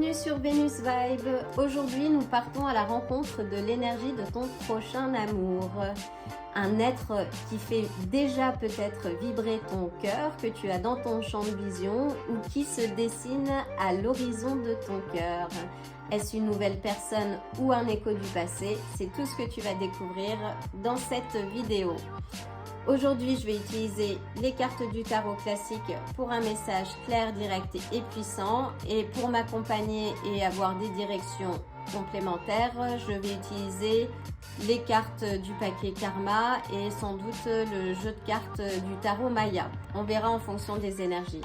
Bienvenue sur Vénus Vibe. Aujourd'hui, nous partons à la rencontre de l'énergie de ton prochain amour. Un être qui fait déjà peut-être vibrer ton cœur, que tu as dans ton champ de vision ou qui se dessine à l'horizon de ton cœur. Est-ce une nouvelle personne ou un écho du passé? C'est tout ce que tu vas découvrir dans cette vidéo. Aujourd'hui, je vais utiliser les cartes du tarot classique pour un message clair, direct et puissant. Et pour m'accompagner et avoir des directions complémentaires, je vais utiliser les cartes du paquet Karma et sans doute le jeu de cartes du tarot Maya. On verra en fonction des énergies.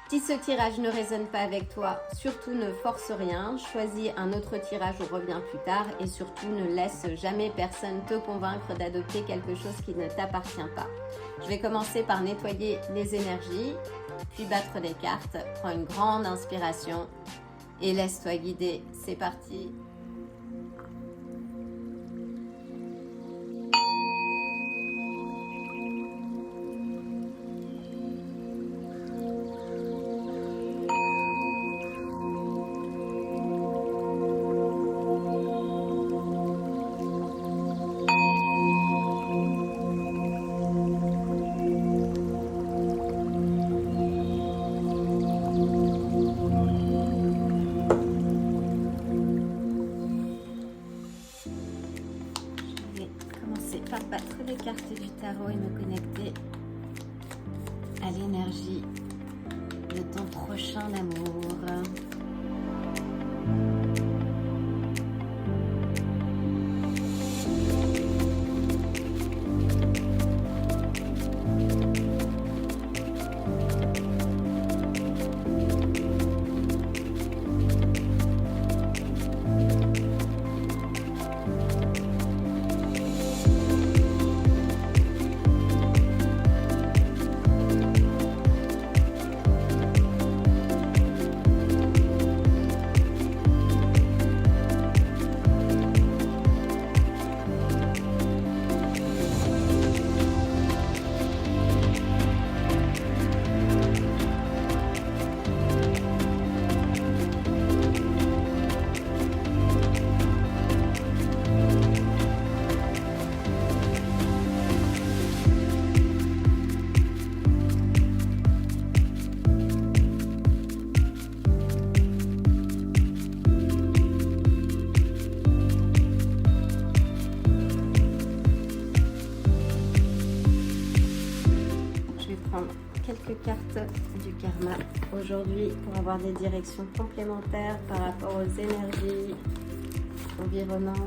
Si ce tirage ne résonne pas avec toi, surtout ne force rien, choisis un autre tirage ou reviens plus tard et surtout ne laisse jamais personne te convaincre d'adopter quelque chose qui ne t'appartient pas. Je vais commencer par nettoyer les énergies, puis battre les cartes. Prends une grande inspiration et laisse-toi guider. C'est parti! Par battre les cartes du tarot et me connecter à l'énergie de ton prochain amour. Quelques cartes du karma aujourd'hui pour avoir des directions complémentaires par rapport aux énergies environnantes.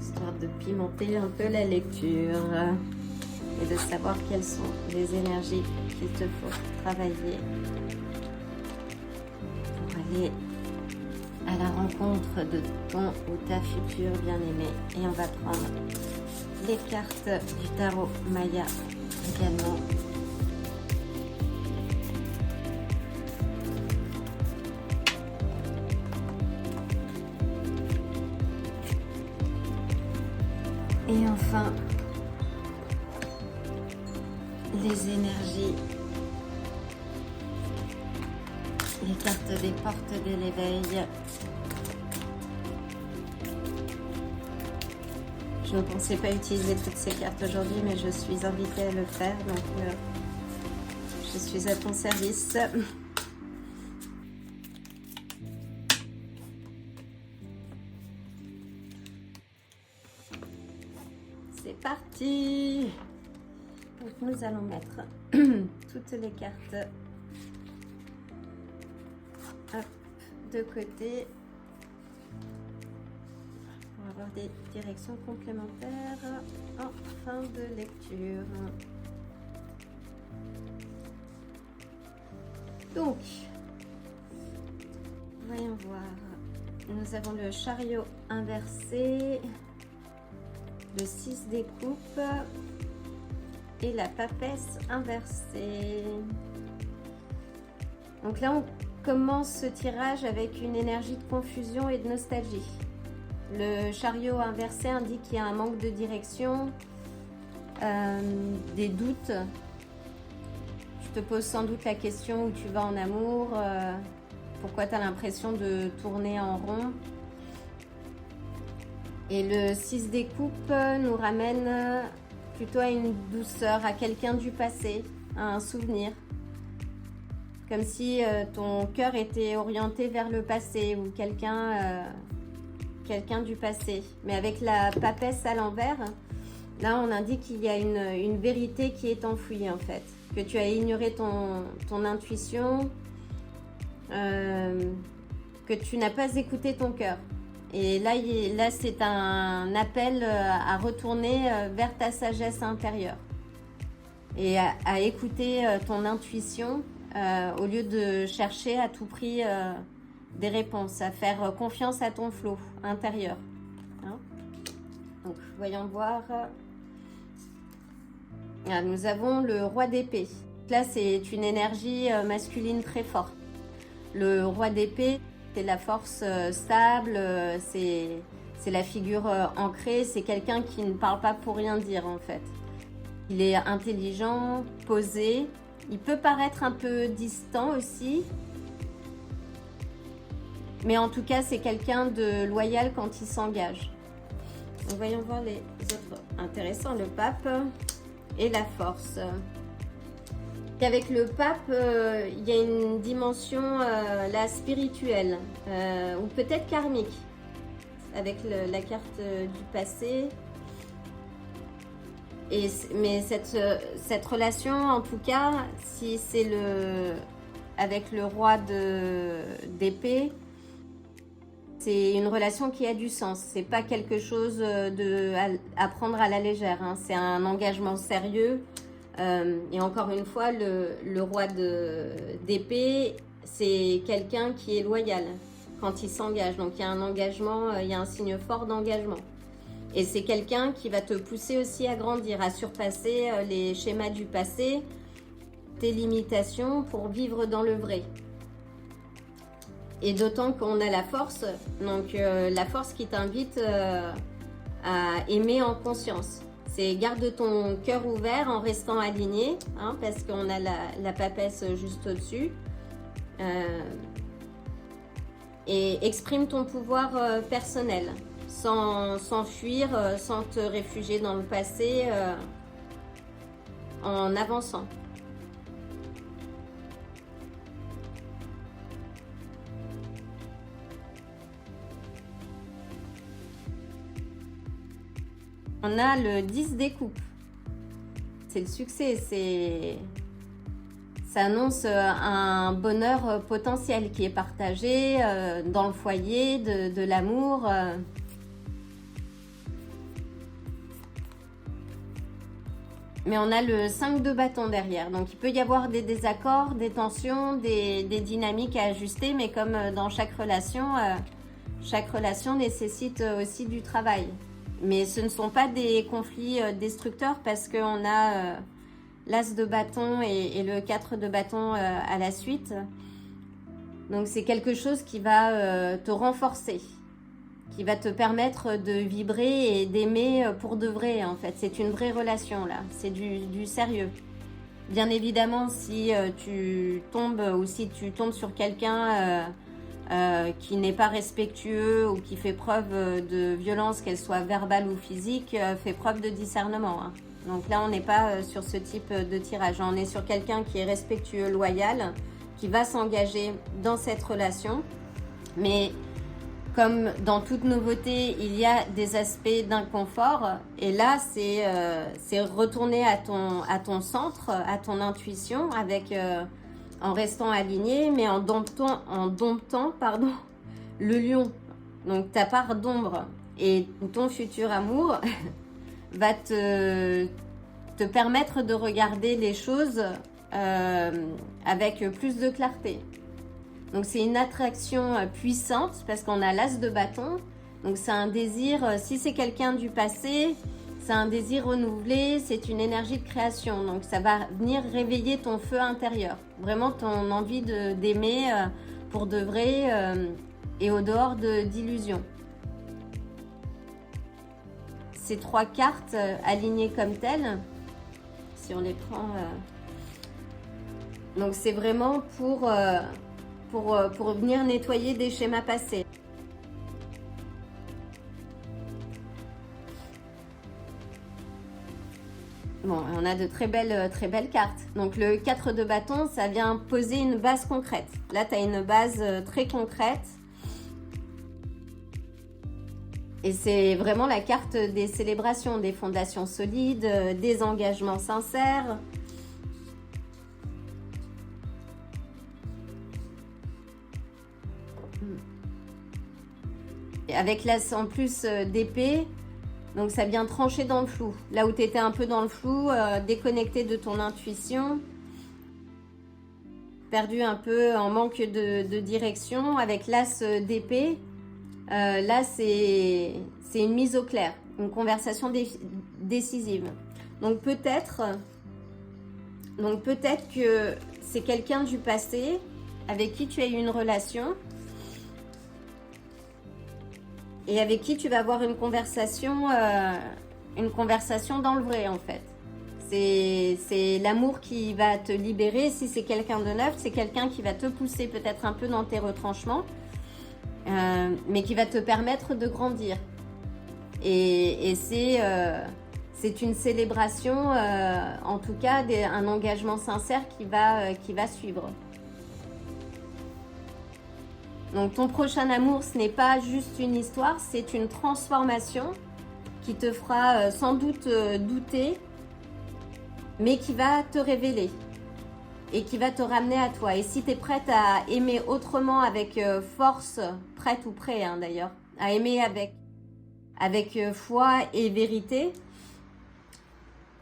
Histoire de pimenter un peu la lecture et de savoir quelles sont les énergies qu'il te faut travailler pour aller à la rencontre de ton ou ta future bien-aimée. Et on va prendre les cartes du tarot Maya également. Et enfin, les énergies, les cartes des portes de l'éveil. Je ne pensais pas utiliser toutes ces cartes aujourd'hui, mais je suis invitée à le faire, donc je suis à ton service. C'est parti! Donc nous allons mettre toutes les cartes de côté pour avoir des directions complémentaires en fin de lecture. Donc, voyons voir. Nous avons le chariot inversé, le 6 des coupes et la papesse inversée. Donc là, on commence ce tirage avec une énergie de confusion et de nostalgie. Le chariot inversé indique qu'il y a un manque de direction, des doutes. Tu te poses sans doute la question où tu vas en amour, pourquoi tu as l'impression de tourner en rond. Et le 6 des coupes nous ramène plutôt à une douceur, à quelqu'un du passé, à un souvenir. Comme si ton cœur était orienté vers le passé ou quelqu'un du passé. Mais avec la papesse à l'envers, là on indique qu'il y a une vérité qui est enfouie en fait. Que tu as ignoré ton intuition, que tu n'as pas écouté ton cœur. Et là c'est un appel à retourner vers ta sagesse intérieure. Et à écouter ton intuition au lieu de chercher à tout prix des réponses, à faire confiance à ton flot intérieur. Hein? Donc, voyons voir. Ah, nous avons le roi d'épée. Là, c'est une énergie masculine très forte. Le roi d'épée, c'est la force stable, c'est la figure ancrée, c'est quelqu'un qui ne parle pas pour rien dire en fait. Il est intelligent, posé, il peut paraître un peu distant aussi, mais en tout cas c'est quelqu'un de loyal quand il s'engage. Donc voyons voir les autres intéressants, le pape et la force. Et avec le pape, il y a une dimension là spirituelle ou peut-être karmique avec la carte du passé. Mais cette relation, en tout cas, si c'est avec le roi d'épée, c'est une relation qui a du sens. C'est pas quelque chose à prendre à la légère. Hein. C'est un engagement sérieux. Et encore une fois, le roi d'épée, c'est quelqu'un qui est loyal quand il s'engage. Donc il y a un engagement, il y a un signe fort d'engagement. Et c'est quelqu'un qui va te pousser aussi à grandir, à surpasser les schémas du passé, tes limitations pour vivre dans le vrai. Et d'autant qu'on a la force, donc la force qui t'invite à aimer en conscience. C'est garde ton cœur ouvert en restant aligné, hein, parce qu'on a la papesse juste au-dessus. Et exprime ton pouvoir personnel. Sans fuir, sans te réfugier dans le passé, en avançant. On a le 10 des coupes. C'est le succès, ça annonce un bonheur potentiel qui est partagé dans le foyer, de l'amour. Mais on a le 5 de bâton derrière. Donc, il peut y avoir des désaccords, des tensions, des dynamiques à ajuster. Mais comme dans chaque relation nécessite aussi du travail. Mais ce ne sont pas des conflits destructeurs parce qu'on a l'as de bâton et le 4 de bâton à la suite. Donc, c'est quelque chose qui va te renforcer, qui va te permettre de vibrer et d'aimer pour de vrai en fait. C'est une vraie relation là, c'est du sérieux. Bien évidemment, si tu tombes ou si tu tombes sur quelqu'un qui n'est pas respectueux ou qui fait preuve de violence, qu'elle soit verbale ou physique, fais preuve de discernement. Hein. Donc là, on n'est pas sur ce type de tirage. On est sur quelqu'un qui est respectueux, loyal, qui va s'engager dans cette relation. Mais comme dans toute nouveauté, il y a des aspects d'inconfort. Et là, c'est retourner à ton centre, à ton intuition, en restant aligné, mais en domptant le lion. Donc, ta part d'ombre et ton futur amour va te permettre de regarder les choses avec plus de clarté. Donc c'est une attraction puissante parce qu'on a l'as de bâton. Donc c'est un désir, si c'est quelqu'un du passé, c'est un désir renouvelé, c'est une énergie de création. Donc ça va venir réveiller ton feu intérieur. Vraiment ton envie d'aimer pour de vrai et au dehors d'illusions. Ces 3 cartes alignées comme telles, si on les prend... Donc c'est vraiment pour venir nettoyer des schémas passés. Bon, on a de très belles cartes. Donc le 4 de bâton, ça vient poser une base concrète. Là, tu as une base très concrète. Et c'est vraiment la carte des célébrations, des fondations solides, des engagements sincères. Et avec l'as en plus d'épée, donc ça vient trancher dans le flou. Là où tu étais un peu dans le flou, déconnecté de ton intuition, perdu un peu en manque de direction, avec l'as d'épée, là c'est une mise au clair, une conversation décisive. Donc peut-être que c'est quelqu'un du passé avec qui tu as eu une relation et avec qui tu vas avoir une conversation dans le vrai en fait. C'est l'amour qui va te libérer. Si c'est quelqu'un de neuf, c'est quelqu'un qui va te pousser peut-être un peu dans tes retranchements, mais qui va te permettre de grandir. Et c'est une célébration, en tout cas un engagement sincère qui va suivre. Donc ton prochain amour, ce n'est pas juste une histoire, c'est une transformation qui te fera sans doute douter, mais qui va te révéler et qui va te ramener à toi. Et si tu es prête à aimer autrement avec force, prête ou prêt d'ailleurs, à aimer avec foi et vérité,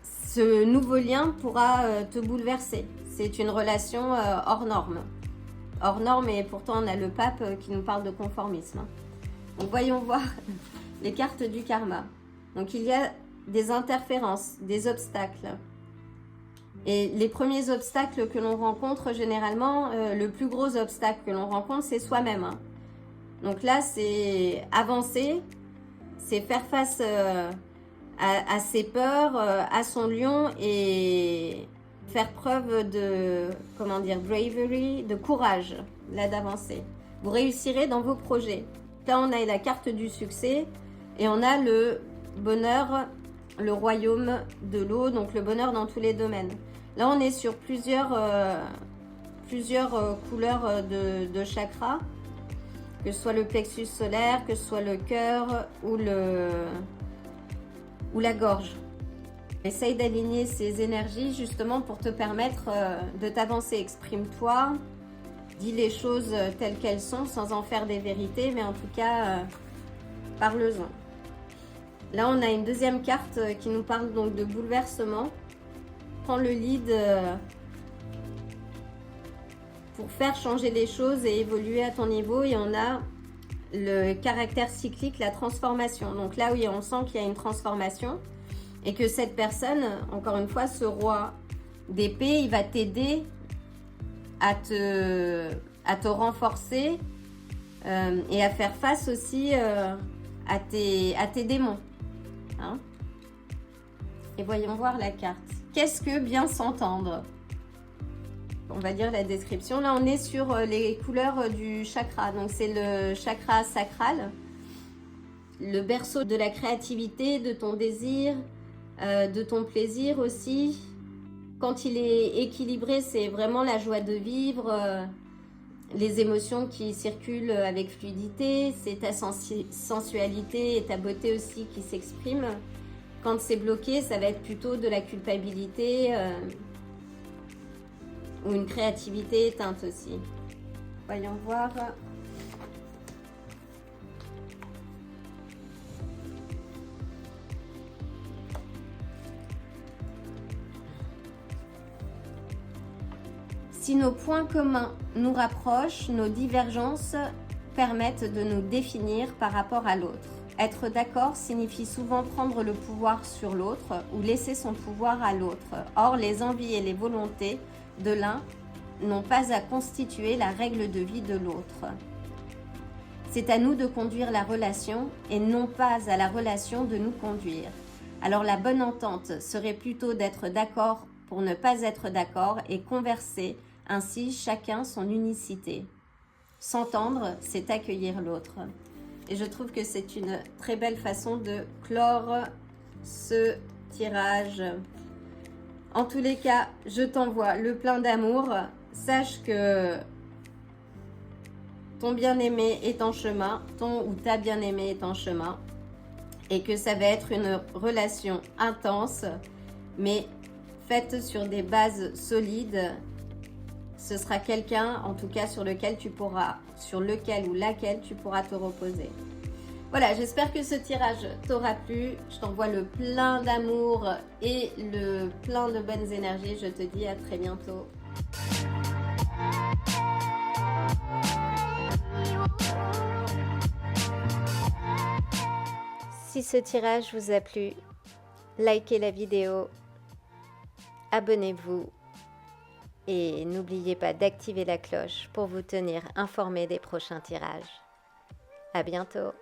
ce nouveau lien pourra te bouleverser. C'est une relation hors norme. Hors norme, et pourtant on a le pape qui nous parle de conformisme. Donc voyons voir les cartes du karma. Donc il y a des interférences, des obstacles. Et les premiers obstacles que l'on rencontre généralement, le plus gros obstacle que l'on rencontre, c'est soi-même. Donc là, c'est avancer, c'est faire face à ses peurs, à son lion et faire preuve de, bravery, de courage, là d'avancer. Vous réussirez dans vos projets. Là, on a la carte du succès et on a le bonheur, le royaume de l'eau, donc le bonheur dans tous les domaines. Là, on est sur plusieurs couleurs de chakras, que ce soit le plexus solaire, que ce soit le cœur ou la gorge. Essaye d'aligner ces énergies justement pour te permettre de t'avancer. Exprime-toi, dis les choses telles qu'elles sont sans en faire des vérités, mais en tout cas, parle-en. Là, on a une deuxième carte qui nous parle donc de bouleversement. Prends le lead pour faire changer les choses et évoluer à ton niveau. Et on a le caractère cyclique, la transformation. Donc là, oui, on sent qu'il y a une transformation et que cette personne, encore une fois, ce roi d'épée, il va t'aider à te renforcer et à faire face aussi à tes démons. Hein? Et voyons voir la carte. Qu'est-ce que bien s'entendre? On va dire la description. Là, on est sur les couleurs du chakra. Donc, c'est le chakra sacral, le berceau de la créativité, de ton désir, de ton plaisir aussi. Quand il est équilibré, c'est vraiment la joie de vivre, les émotions qui circulent avec fluidité. C'est ta sensualité et ta beauté aussi qui s'expriment. Quand c'est bloqué, ça va être plutôt de la culpabilité ou une créativité éteinte aussi. Voyons voir. Si nos points communs nous rapprochent, nos divergences permettent de nous définir par rapport à l'autre. Être d'accord signifie souvent prendre le pouvoir sur l'autre ou laisser son pouvoir à l'autre. Or, les envies et les volontés de l'un n'ont pas à constituer la règle de vie de l'autre. C'est à nous de conduire la relation et non pas à la relation de nous conduire. Alors la bonne entente serait plutôt d'être d'accord pour ne pas être d'accord et converser ainsi chacun son unicité. S'entendre, c'est accueillir l'autre. Et je trouve que c'est une très belle façon de clore ce tirage. En tous les cas, je t'envoie le plein d'amour. Sache que ton bien-aimé est en chemin, ton ou ta bien-aimée est en chemin, et que ça va être une relation intense, mais faite sur des bases solides. Ce sera quelqu'un, en tout cas, sur lequel ou laquelle tu pourras te reposer. Voilà, j'espère que ce tirage t'aura plu. Je t'envoie le plein d'amour et le plein de bonnes énergies. Je te dis à très bientôt. Si ce tirage vous a plu, likez la vidéo, abonnez-vous et n'oubliez pas d'activer la cloche pour vous tenir informé des prochains tirages. À bientôt.